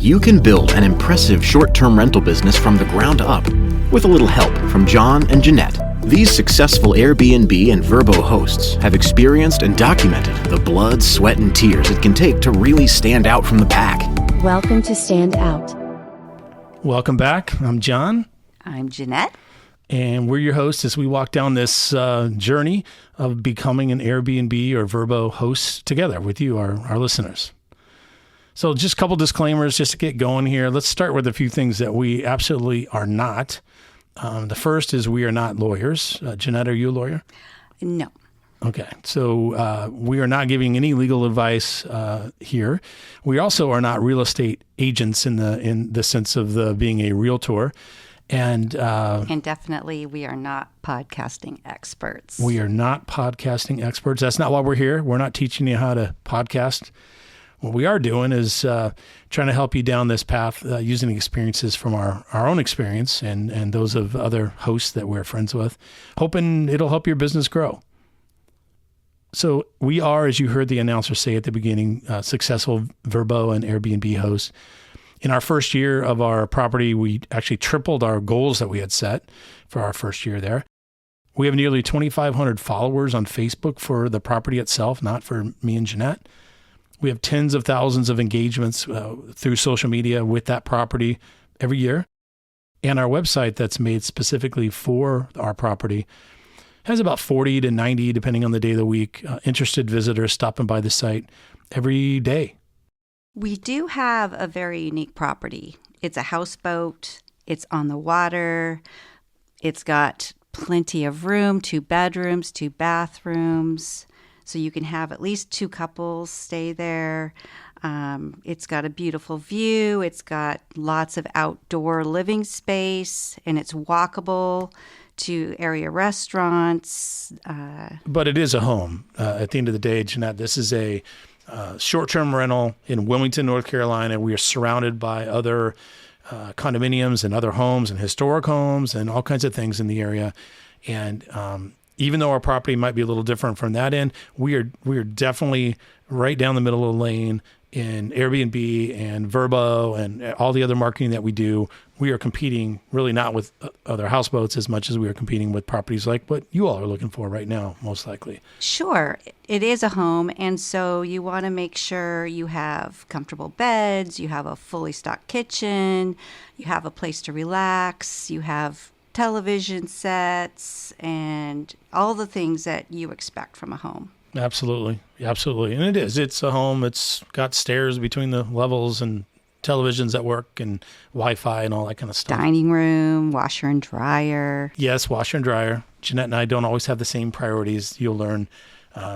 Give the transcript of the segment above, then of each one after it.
you can build an impressive short-term rental business from the ground up with a little help from John and Jeanette. These successful Airbnb and VRBO hosts have experienced and documented the blood, sweat, and tears it can take to really stand out from the pack. Welcome to Stand Out. Welcome back. I'm John. I'm Jeanette. And we're your hosts as we walk down this journey of becoming an Airbnb or VRBO host together with you, our listeners. So just a couple disclaimers just to get going here. Let's start with a few things that we absolutely are not. The first is we are not lawyers. Jeanette, are you a lawyer? No. Okay. So we are not giving any legal advice here. We also are not real estate agents in the sense of being a realtor. And definitely we are not podcasting experts. We are not podcasting experts. That's not why we're here. We're not teaching you how to podcast. What we are doing is trying to help you down this path using experiences from our own experience and those of other hosts that we're friends with, hoping it'll help your business grow. So we are, as you heard the announcer say at the beginning, successful VRBO and Airbnb hosts. In our first year of our property, we actually tripled our goals that we had set for our first year there. We have nearly 2,500 followers on Facebook for the property itself, not for me and Jeanette. We have tens of thousands of engagements through social media with that property every year. And our website that's made specifically for our property has about 40 to 90, depending on the day of the week, interested visitors stopping by the site every day. We do have a very unique property. It's a houseboat. It's on the water. It's got plenty of room, 2 bedrooms, 2 bathrooms. So you can have at least 2 couples stay there. It's got a beautiful view. It's got lots of outdoor living space, and it's walkable to area restaurants. But it is a home. At the end of the day, Jeanette, this is a short-term rental in Wilmington, North Carolina. We are surrounded by other condominiums and other homes and historic homes and all kinds of things in the area. And even though our property might be a little different from that end, we are definitely right down the middle of the lane in Airbnb and VRBO and all the other marketing that we do. We are competing really not with other houseboats as much as we are competing with properties like what you all are looking for right now, most likely. Sure. It is a home, and so you want to make sure you have comfortable beds, you have a fully stocked kitchen, you have a place to relax, you have television sets, and all the things that you expect from a home. Absolutely. Absolutely. And it's a home. It's got stairs between the levels and televisions that work and Wi-Fi and all that kind of stuff. Dining room, washer and dryer. Yes, washer and dryer. Jeanette and I don't always have the same priorities. You'll learn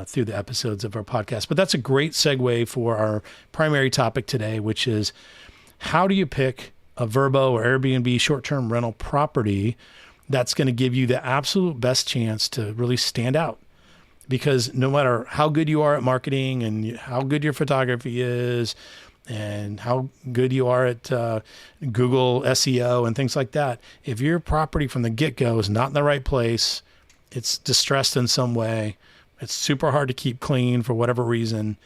through the episodes of our podcast. But that's a great segue for our primary topic today, which is how do you pick a VRBO or Airbnb short-term rental property that's going to give you the absolute best chance to really stand out? Because no matter how good you are at marketing and how good your photography is and how good you are at Google SEO and things like that, if your property from the get-go is not in the right place, it's distressed in some way, it's super hard to keep clean for whatever reason,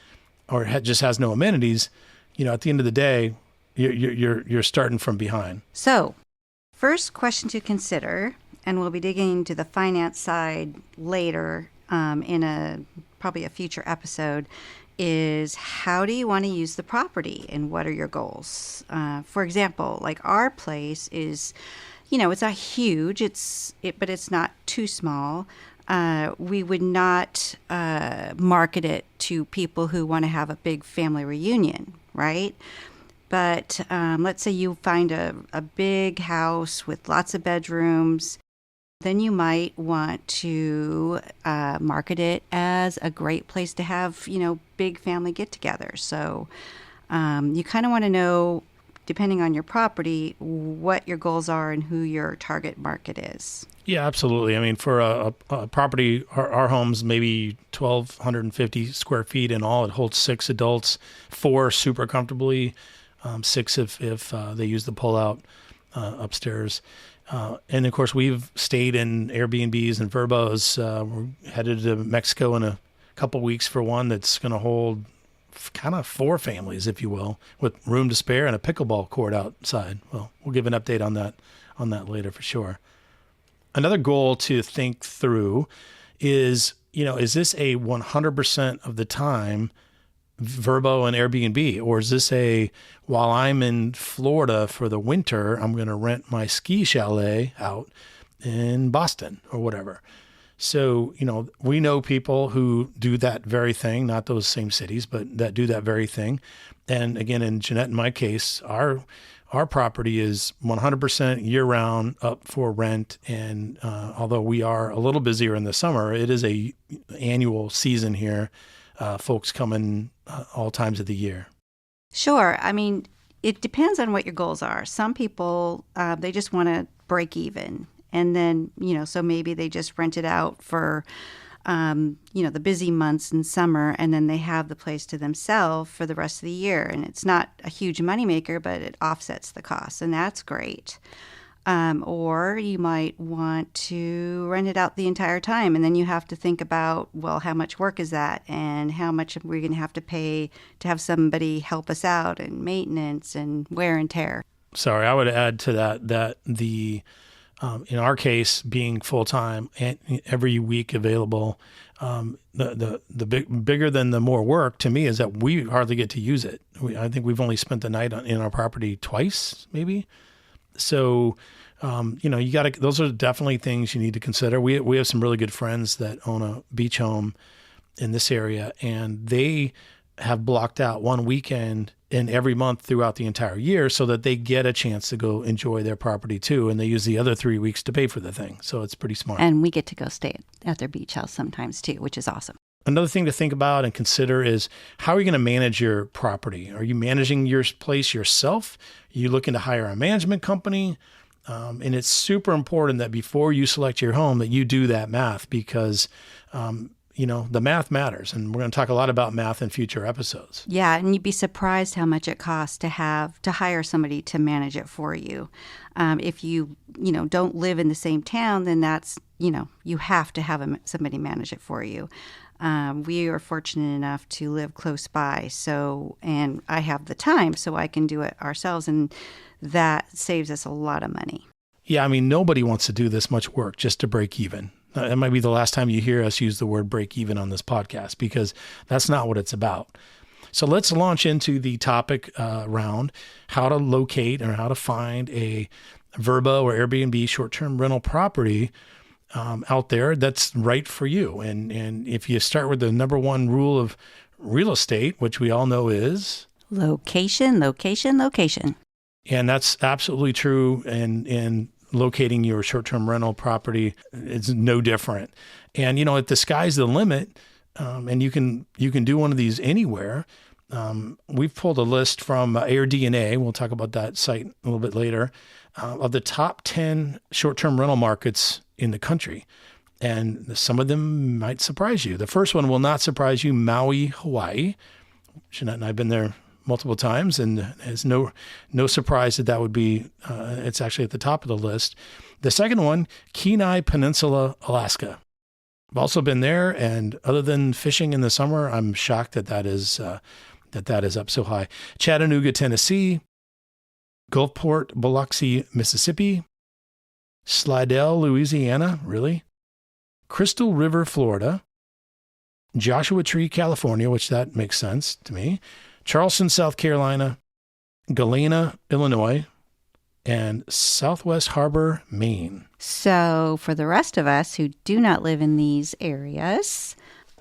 or it just has no amenities, at the end of the day, you're starting from behind. So, first question to consider, and we'll be digging into the finance side later in probably a future episode, is how do you want to use the property and what are your goals? For example, like our place is, it's not huge, but it's not too small. We would not market it to people who want to have a big family reunion, right? But let's say you find a big house with lots of bedrooms. Then you might want to market it as a great place to have, big family get-togethers. So you kind of want to know, depending on your property, what your goals are and who your target market is. Yeah, absolutely. I mean, for a property, our home's maybe 1,250 square feet in all. It holds 6 adults, 4 super comfortably, 6 if they use the pull-out upstairs. And of course, we've stayed in Airbnbs and VRBOs. We're headed to Mexico in a couple weeks for one that's going to hold kind of for families, if you will, with room to spare and a pickleball court outside. Well, we'll give an update on that later for sure. Another goal to think through is, is this a 100% of the time VRBO and Airbnb, or is this while I'm in Florida for the winter, I'm going to rent my ski chalet out in Boston or whatever. So, we know people who do that very thing, not those same cities, but that do that very thing. And again, in Jeanette and my case, our property is 100% year round up for rent. And although we are a little busier in the summer, it is a annual season here. Folks come in all times of the year. Sure. I mean, it depends on what your goals are. Some people, they just want to break even. And then, so maybe they just rent it out for, the busy months in summer, and then they have the place to themselves for the rest of the year. And it's not a huge moneymaker, but it offsets the costs, and that's great. Or you might want to rent it out the entire time, and then you have to think about, well, how much work is that, and how much are we going to have to pay to have somebody help us out, and maintenance and wear and tear. Sorry, I would add to that the in our case, being full time and every week available, the bigger than the more work to me is that we hardly get to use it. I think we've only spent the night in our property twice, maybe. So, you got to. Those are definitely things you need to consider. We have some really good friends that own a beach home in this area, and they have blocked out one weekend in every month throughout the entire year so that they get a chance to go enjoy their property too. And they use the other 3 weeks to pay for the thing. So it's pretty smart. And we get to go stay at their beach house sometimes too, which is awesome. Another thing to think about and consider is, how are you going to manage your property? Are you managing your place yourself? Are you looking to hire a management company? And it's super important that before you select your home that you do that math, because the math matters. And we're going to talk a lot about math in future episodes. Yeah, and you'd be surprised how much it costs to hire somebody to manage it for you. If you don't live in the same town, then that's, you have to have somebody manage it for you. We are fortunate enough to live close by, and I have the time, so I can do it ourselves, and that saves us a lot of money. Yeah, I mean, nobody wants to do this much work just to break even. That might be the last time you hear us use the word break even on this podcast, because that's not what it's about. So let's launch into the topic around how to locate or how to find a VRBO or Airbnb short-term rental property out there that's right for you. And if you start with the number one rule of real estate, which we all know is location, location, location. And that's absolutely true. And locating your short-term rental property is no different. And, if the sky's the limit, and you can do one of these anywhere. We've pulled a list from AirDNA. We'll talk about that site a little bit later, of the top 10 short-term rental markets in the country. And some of them might surprise you. The first one will not surprise you: Maui, Hawaii. Jeanette and I have been there multiple times, and it's no surprise that would be, it's actually at the top of the list. The second one, Kenai Peninsula, Alaska. I've also been there, and other than fishing in the summer, I'm shocked that is up so high. Chattanooga, Tennessee, Gulfport, Biloxi, Mississippi, Slidell, Louisiana, really? Crystal River, Florida, Joshua Tree, California, which that makes sense to me, Charleston, South Carolina, Galena, Illinois, and Southwest Harbor, Maine. So for the rest of us who do not live in these areas,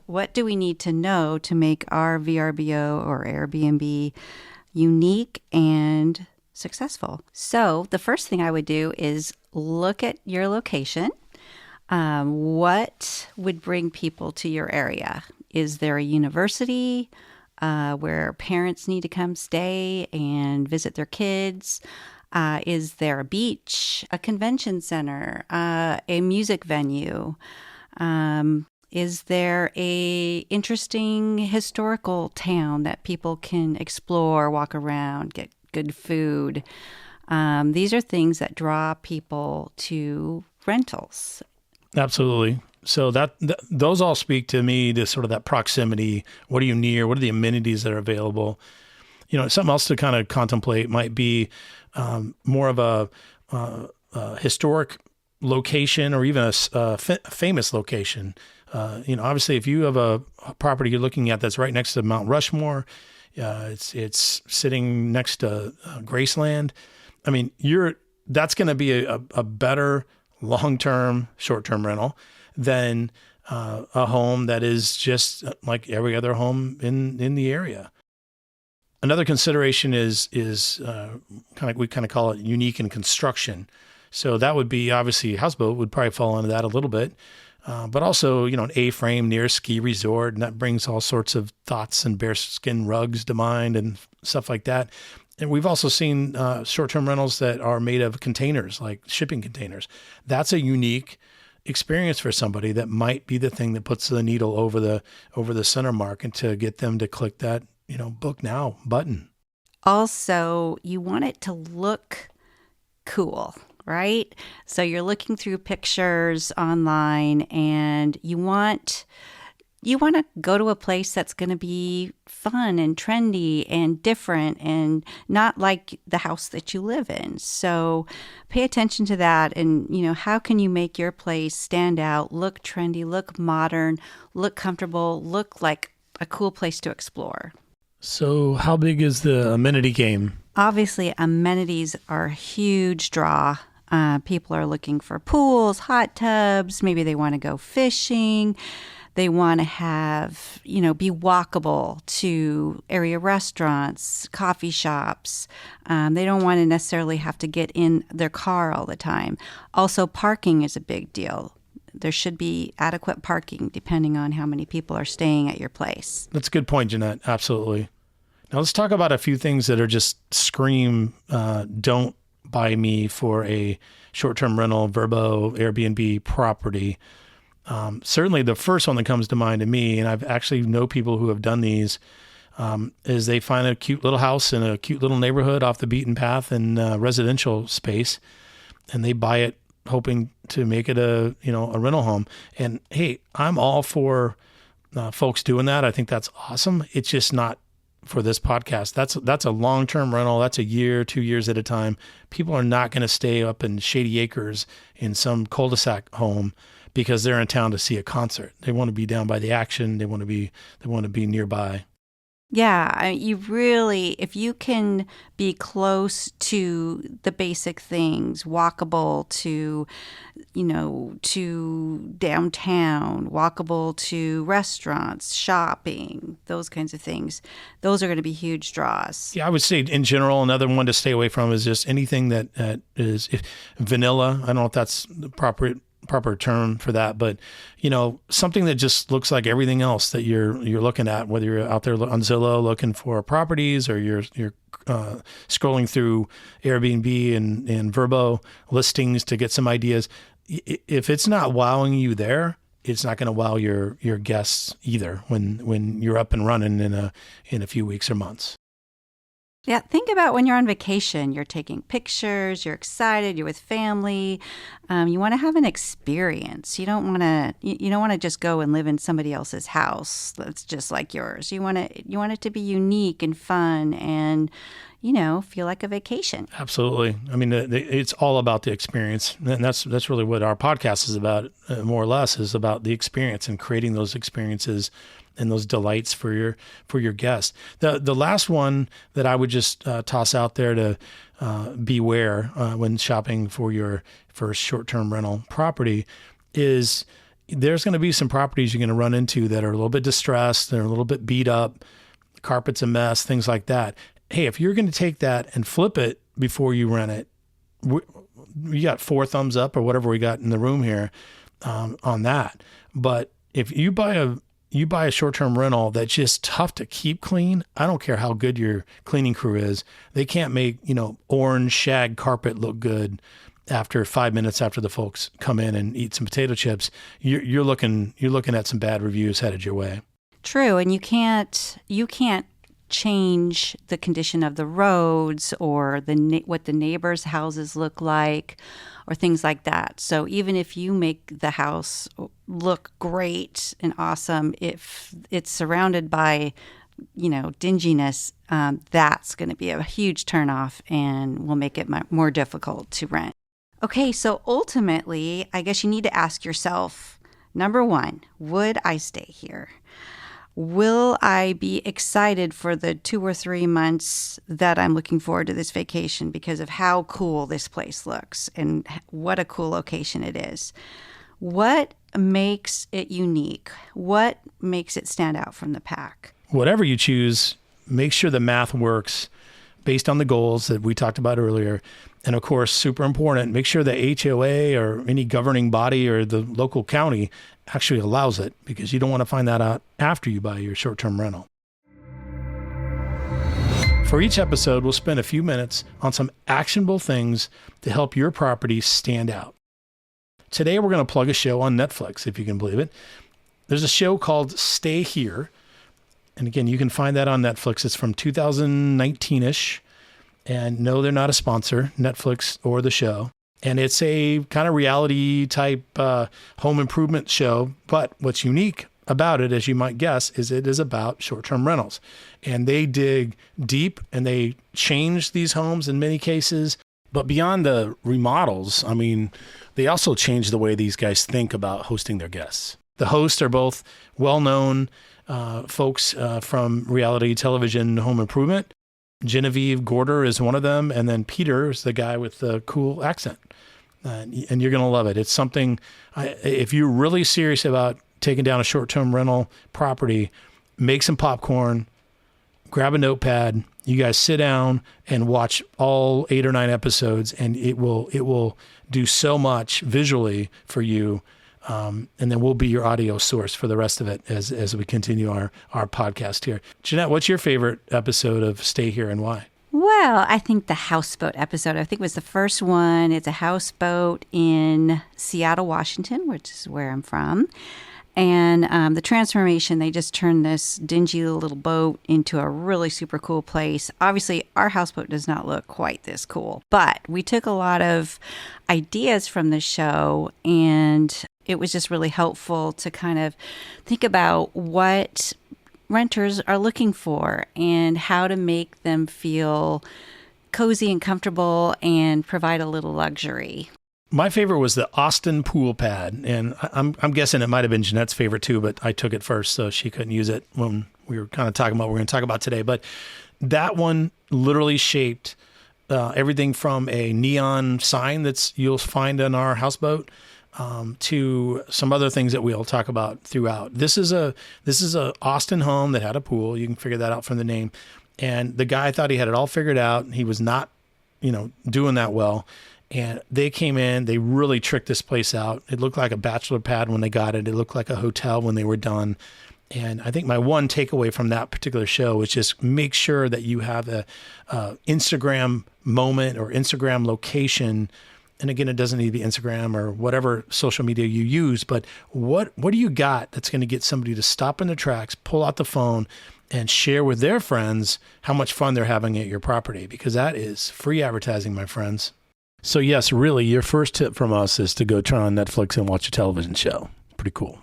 what do we need to know to make our VRBO or Airbnb unique and successful? So the first thing I would do is look at your location. What would bring people to your area? Is there a university where parents need to come stay and visit their kids? Is there a beach, a convention center, a music venue? Is there a interesting historical town that people can explore, walk around, get good food? These are things that draw people to rentals. Absolutely. So those all speak to me to sort of that proximity. What are you near? What are the amenities that are available? Something else to kind of contemplate might be more of a historic location or even a famous location. Obviously, if you have a property you're looking at that's right next to Mount Rushmore, it's sitting next to Graceland. I mean, that's going to be a better long-term, short-term rental than a home that is just like every other home in the area. Another consideration is we call it unique in construction. So that would be obviously houseboat would probably fall into that a little bit, but also an A-frame near a ski resort, and that brings all sorts of thoughts and bearskin rugs to mind and stuff like that. And we've also seen short-term rentals that are made of containers, like shipping containers. That's a unique experience for somebody that might be the thing that puts the needle over the center mark and to get them to click that book now button. Also, you want it to look cool, right? So you're looking through pictures online and you want to go to a place that's going to be fun and trendy and different and not like the house that you live in. So pay attention to that. And, how can you make your place stand out, look trendy, look modern, look comfortable, look like a cool place to explore? So how big is the amenity game? Obviously, amenities are a huge draw. People are looking for pools, hot tubs. Maybe they want to go fishing. They want to have, be walkable to area restaurants, coffee shops. They don't want to necessarily have to get in their car all the time. Also, parking is a big deal. There should be adequate parking depending on how many people are staying at your place. That's a good point, Jeanette. Absolutely. Now let's talk about a few things that are just scream, don't buy me for a short-term rental, VRBO, Airbnb property. Certainly the first one that comes to mind to me, and I've actually know people who have done these, is they find a cute little house in a cute little neighborhood off the beaten path in residential space, and they buy it hoping to make it a rental home. And hey, I'm all for folks doing that. I think that's awesome. It's just not for this podcast. That's a long-term rental. That's a year, 2 years at a time. People are not going to stay up in Shady Acres in some cul-de-sac home because they're in town to see a concert. They want to be down by the action. They want to be nearby. Yeah, you really, if you can be close to the basic things, walkable to, to downtown, walkable to restaurants, shopping, those kinds of things, those are going to be huge draws. Yeah, I would say in general, another one to stay away from is just anything that is vanilla. I don't know if that's the proper term for that, but something that just looks like everything else that you're looking at, whether you're out there on Zillow looking for properties or you're scrolling through Airbnb and VRBO listings to get some ideas. If it's not wowing you there, it's not going to wow your guests either when you're up and running in a few weeks or months. Yeah, think about when you're on vacation, you're taking pictures, you're excited, you're with family. You want to have an experience. You don't want to just go and live in somebody else's house that's just like yours. You want it to be unique and fun and, feel like a vacation. Absolutely. I mean, it's all about the experience. And that's really what our podcast is about, more or less, is about the experience and creating those experiences and those delights for your guests. The last one that I would just toss out there to beware when shopping for your first short-term rental property is there's going to be some properties you're going to run into that are a little bit distressed, they're a little bit beat up, the carpet's a mess, things like that. Hey, if you're going to take that and flip it before you rent it, we got 4 thumbs up or whatever we got in the room here on that. But if you buy a short-term rental that's just tough to keep clean, I don't care how good your cleaning crew is. They can't make, orange shag carpet look good after 5 minutes after the folks come in and eat some potato chips. You're looking at some bad reviews headed your way. True, and you can't change the condition of the roads or what the neighbors' houses look like or things like that. So even if you make the house look great and awesome, if it's surrounded by, dinginess, that's going to be a huge turnoff and will make it more difficult to rent. Okay, so ultimately, I guess you need to ask yourself, number one, would I stay here? Will I be excited for the 2 or 3 months that I'm looking forward to this vacation because of how cool this place looks and what a cool location it is? What makes it unique? What makes it stand out from the pack? Whatever you choose, make sure the math works based on the goals that we talked about earlier. And of course, super important, make sure the HOA or any governing body or the local county actually allows it, because you don't want to find that out after you buy your short-term rental. For each episode, we'll spend a few minutes on some actionable things to help your property stand out. Today, we're going to plug a show on Netflix, if you can believe it. There's a show called Stay Here. And again, you can find that on Netflix. It's from 2019-ish. And no, they're not a sponsor, Netflix or the show. And it's a kind of reality type home improvement show. But what's unique about it, as you might guess, is it is about short-term rentals. And they dig deep and they change these homes in many cases. But beyond the remodels, I mean, they also change the way these guys think about hosting their guests. The hosts are both well-known folks from reality television home improvement. Genevieve Gorder is one of them, and then Peter is the guy with the cool accent. And you're going to love it. It's something, if you're really serious about taking down a short-term rental property, make some popcorn, grab a notepad, you guys sit down and watch all 8 or 9 episodes, and it will do so much visually for you. And then we'll be your audio source for the rest of it as we continue our podcast here. Jeanette, what's your favorite episode of Stay Here and why? Well, I think the houseboat episode, I think was the first one. It's a houseboat in Seattle, Washington, which is where I'm from. And the transformation, they just turned this dingy little boat into a really super cool place. Obviously, our houseboat does not look quite this cool, but we took a lot of ideas from the show, and it was just really helpful to kind of think about what renters are looking for and how to make them feel cozy and comfortable and provide a little luxury. My favorite was the Austin pool pad, and I'm guessing it might have been Jeanette's favorite too, but I took it first, so she couldn't use it when we were kind of talking about what we're going to talk about today. But that one literally shaped everything from a neon sign that's you'll find on our houseboat to some other things that we'll talk about throughout. This is a Austin home that had a pool. You can figure that out from the name. And the guy thought he had it all figured out. He was not, doing that well. And they came in, they really tricked this place out. It looked like a bachelor pad when they got it. It looked like a hotel when they were done. And I think my one takeaway from that particular show was just make sure that you have a Instagram moment or Instagram location. And again, it doesn't need to be Instagram or whatever social media you use, but what do you got that's going to get somebody to stop in their tracks, pull out the phone, and share with their friends how much fun they're having at your property? Because that is free advertising, my friends. So yes, really, your first tip from us is to go turn on Netflix and watch a television show. Pretty cool.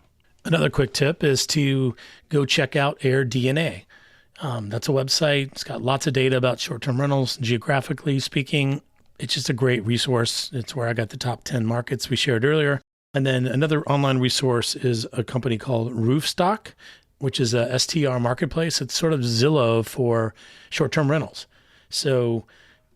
Another quick tip is to go check out AirDNA. That's a website. It's got lots of data about short-term rentals, geographically speaking. It's just a great resource. It's where I got the top 10 markets we shared earlier. And then another online resource is a company called Roofstock, which is a STR marketplace. It's sort of Zillow for short-term rentals. So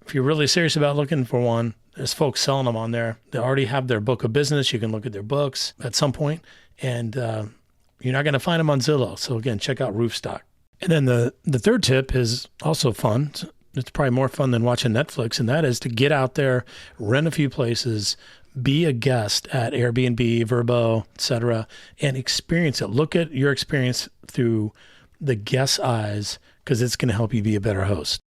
if you're really serious about looking for one, there's folks selling them on there. They already have their book of business. You can look at their books at some point, and you're not going to find them on Zillow. So again, check out Roofstock. And then the third tip is also fun. It's probably more fun than watching Netflix, and that is to get out there, rent a few places, be a guest at Airbnb, VRBO, etc., and experience it. Look at your experience through the guest's eyes, because it's going to help you be a better host.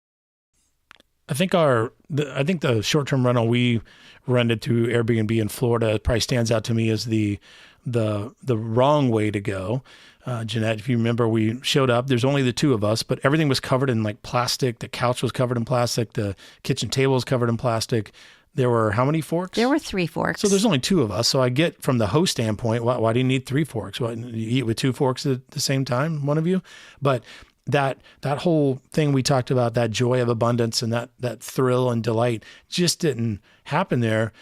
I think the short-term rental we rented through Airbnb in Florida probably stands out to me as the the wrong way to go. Jeanette, if you remember, we showed up. There's only the two of us, but everything was covered in like plastic. The couch was covered in plastic. The kitchen table was covered in plastic. There were how many forks? There were 3 forks. So there's only 2 of us. So I get from the host standpoint, why do you need 3 forks? Why, you eat with 2 forks at the same time, one of you? But that whole thing we talked about, that joy of abundance and that thrill and delight just didn't happen there.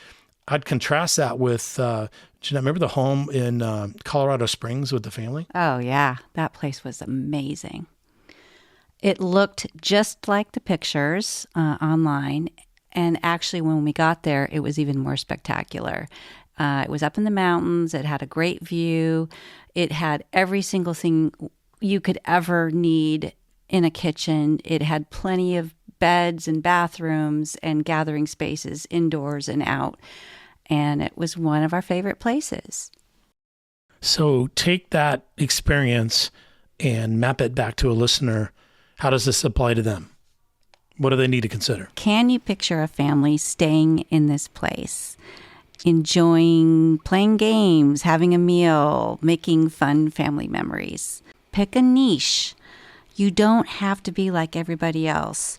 I'd contrast that with, Jeanette, remember the home in Colorado Springs with the family? Oh, yeah. That place was amazing. It looked just like the pictures online. And actually, when we got there, it was even more spectacular. It was up in the mountains. It had a great view. It had every single thing you could ever need in a kitchen. It had plenty of beds and bathrooms and gathering spaces indoors and out. And it was one of our favorite places. So take that experience and map it back to a listener. How does this apply to them? What do they need to consider? Can you picture a family staying in this place, enjoying playing games, having a meal, making fun family memories? Pick a niche. You don't have to be like everybody else.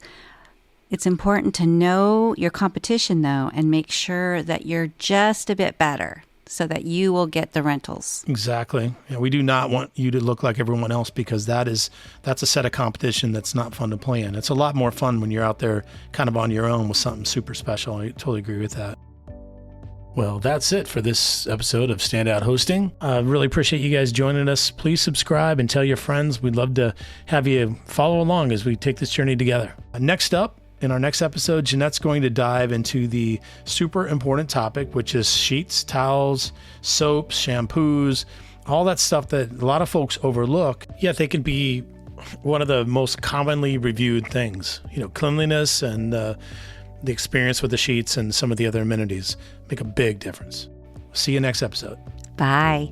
It's important to know your competition, though, and make sure that you're just a bit better so that you will get the rentals. Exactly. Yeah, we do not want you to look like everyone else, because that's a set of competition that's not fun to play in. It's a lot more fun when you're out there kind of on your own with something super special. I totally agree with that. Well, that's it for this episode of Standout Hosting. I really appreciate you guys joining us. Please subscribe and tell your friends. We'd love to have you follow along as we take this journey together. Next up, in our next episode, Jeanette's going to dive into the super important topic, which is sheets, towels, soaps, shampoos, all that stuff that a lot of folks overlook, yet they can be one of the most commonly reviewed things. Cleanliness and the experience with the sheets and some of the other amenities make a big difference. See you next episode. Bye.